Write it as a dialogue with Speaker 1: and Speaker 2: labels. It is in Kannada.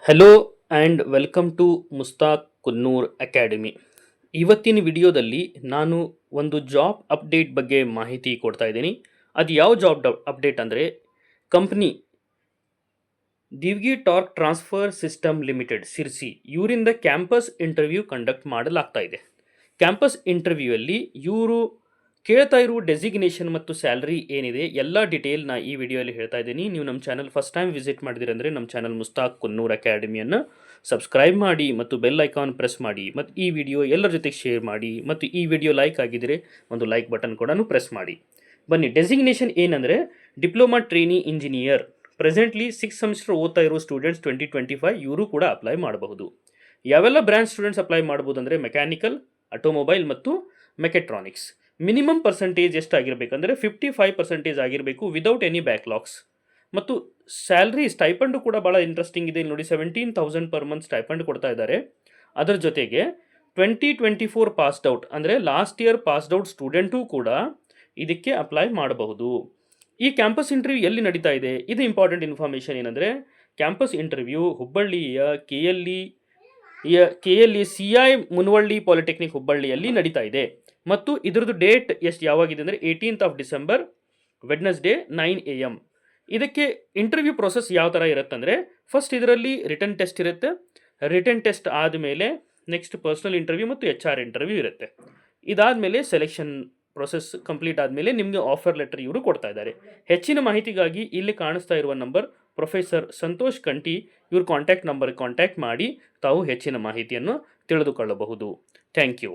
Speaker 1: Hello and welcome to Mushtaq Kunnur academy. ಇವತ್ತಿನ ವಿಡಿಯೋದಲ್ಲಿ ನಾನು ಒಂದು ಜಾಬ್ ಅಪ್ಡೇಟ್ ಬಗ್ಗೆ ಮಾಹಿತಿ ಕೊಡ್ತಾ ಇದ್ದೀನಿ. ಅದು ಯಾವ ಜಾಬ್ ಅಪ್ಡೇಟ್ ಅಂದರೆ company Divgi torque transfer system limited Sirsi ಇವರಿಂದ ಕ್ಯಾಂಪಸ್ ಇಂಟರ್ವ್ಯೂ ಕಂಡಕ್ಟ್ ಮಾಡಲಾಗ್ತಾ ಇದೆ. ಕ್ಯಾಂಪಸ್ ಇಂಟರ್ವ್ಯೂಯಲ್ಲಿ ಇವರು ಕೇಳ್ತಾ ಇರೋ ಡೆಸಿಗ್ನೇಷನ್ ಮತ್ತು ಸ್ಯಾಲ್ರಿ ಏನಿದೆ ಎಲ್ಲ ಡೀಟೇಲ್ ನಾ ಈ ವಿಡಿಯೋಲಿ ಹೇಳ್ತಾ ಇದ್ದೀನಿ. ನೀವು ನಮ್ಮ ಚಾನಲ್ ಫಸ್ಟ್ ಟೈಮ್ ವಿಸಿಟ್ ಮಾಡಿದಿರಂದರೆ ನಮ್ಮ ಚಾನಲ್ ಮುಸ್ತಾಕ್ ಕುನ್ನೂರ್ ಅಕಾಡೆಮಿಯನ್ನು ಸಬ್ಸ್ಕ್ರೈಬ್ ಮಾಡಿ ಮತ್ತು ಬೆಲ್ ಐಕಾನ್ ಪ್ರೆಸ್ ಮಾಡಿ ಮತ್ತು ಈ ವಿಡಿಯೋ ಎಲ್ಲರ ಜೊತೆಗೆ ಶೇರ್ ಮಾಡಿ ಮತ್ತು ಈ ವಿಡಿಯೋ ಲೈಕ್ ಆಗಿದ್ದರೆ ಒಂದು ಲೈಕ್ ಬಟನ್ ಕೂಡ ಪ್ರೆಸ್ ಮಾಡಿ. ಬನ್ನಿ, ಡೆಸಿಗ್ನೇಷನ್ ಏನಂದರೆ diploma trainee engineer. Presently 6 semester ಓದ್ತಾ ಇರೋ ಸ್ಟೂಡೆಂಟ್ಸ್ 2025 ಇವರು ಕೂಡ ಅಪ್ಲೈ ಮಾಡಬಹುದು. ಯಾವೆಲ್ಲ ಬ್ರಾಂಚ್ ಸ್ಟೂಡೆಂಟ್ಸ್ ಅಪ್ಲೈ ಮಾಡ್ಬೋದು ಅಂದರೆ ಮೆಕ್ಯಾನಿಕಲ್, ಆಟೋಮೊಬೈಲ್ ಮತ್ತು ಮೆಕೆಟ್ರಾನಿಕ್ಸ್. ಮಿನಿಮಮ್ ಪರ್ಸೆಂಟೇಜ್ ಎಷ್ಟಾಗಿರಬೇಕಂದ್ರೆ 55% ಆಗಿರಬೇಕು ವಿದೌಟ್ ಎನಿ ಬ್ಯಾಕ್ಲಾಗ್ಸ್. ಮತ್ತು ಸ್ಯಾಲ್ರಿ ಸ್ಟೈಪಂಡು ಕೂಡ ಭಾಳ ಇಂಟ್ರೆಸ್ಟಿಂಗ್ ಇದೆ. ನೋಡಿ, 17,000 ಪರ್ ಮಂತ್ ಸ್ಟೈಪಂಡ್ ಕೊಡ್ತಾ ಇದ್ದಾರೆ. ಅದರ ಜೊತೆಗೆ 2024 ಪಾಸ್ಡ್ ಔಟ್ ಅಂದರೆ last year passed out student ಕೂಡ ಇದಕ್ಕೆ ಅಪ್ಲೈ ಮಾಡಬಹುದು. ಈ ಕ್ಯಾಂಪಸ್ ಇಂಟರ್ವ್ಯೂ ಎಲ್ಲಿ ನಡೀತಾ ಇದೆ, ಇದು ಇಂಪಾರ್ಟೆಂಟ್ ಇನ್ಫಾರ್ಮೇಷನ್. ಏನಂದರೆ ಕ್ಯಾಂಪಸ್ ಇಂಟರ್ವ್ಯೂ ಹುಬ್ಬಳ್ಳಿಯ KLE CI ಮುನವಳ್ಳಿ ಪಾಲಿಟೆಕ್ನಿಕ್ ಹುಬ್ಬಳ್ಳಿಯಲ್ಲಿ ನಡೀತಾ ಇದೆ. ಮತ್ತು ಇದರದ್ದು ಡೇಟ್ ಯಾವಾಗಿದೆ ಅಂದರೆ 18th of December, Wednesday 9 AM. ಇದಕ್ಕೆ ಇಂಟರ್ವ್ಯೂ ಪ್ರೊಸೆಸ್ ಯಾವ ಥರ ಇರುತ್ತೆ ಅಂದರೆ ಫಸ್ಟ್ ಇದರಲ್ಲಿ ರಿಟರ್ನ್ ಟೆಸ್ಟ್ ಇರುತ್ತೆ. ರಿಟರ್ನ್ ಟೆಸ್ಟ್ ಆದಮೇಲೆ ನೆಕ್ಸ್ಟ್ ಪರ್ಸ್ನಲ್ ಇಂಟರ್ವ್ಯೂ ಮತ್ತು HR ಇಂಟರ್ವ್ಯೂ ಇರುತ್ತೆ. ಇದಾದಮೇಲೆ ಸೆಲೆಕ್ಷನ್ ಪ್ರೊಸೆಸ್ ಕಂಪ್ಲೀಟ್ ಆದಮೇಲೆ ನಿಮಗೆ ಆಫರ್ ಲೆಟರ್ ಇವರು ಕೊಡ್ತಾ ಇದ್ದಾರೆ. ಹೆಚ್ಚಿನ ಮಾಹಿತಿಗಾಗಿ ಇಲ್ಲಿ ಕಾಣಿಸ್ತಾ ಇರುವ ನಂಬರ್ ಪ್ರೊಫೆಸರ್ ಸಂತೋಷ್ ಕಂಠಿ ಇವ್ರ ಕಾಂಟ್ಯಾಕ್ಟ್ ನಂಬರ್ ಕಾಂಟ್ಯಾಕ್ಟ್ ಮಾಡಿ ತಾವು ಹೆಚ್ಚಿನ ಮಾಹಿತಿಯನ್ನು ತಿಳಿದುಕೊಳ್ಳಬಹುದು. Thank you.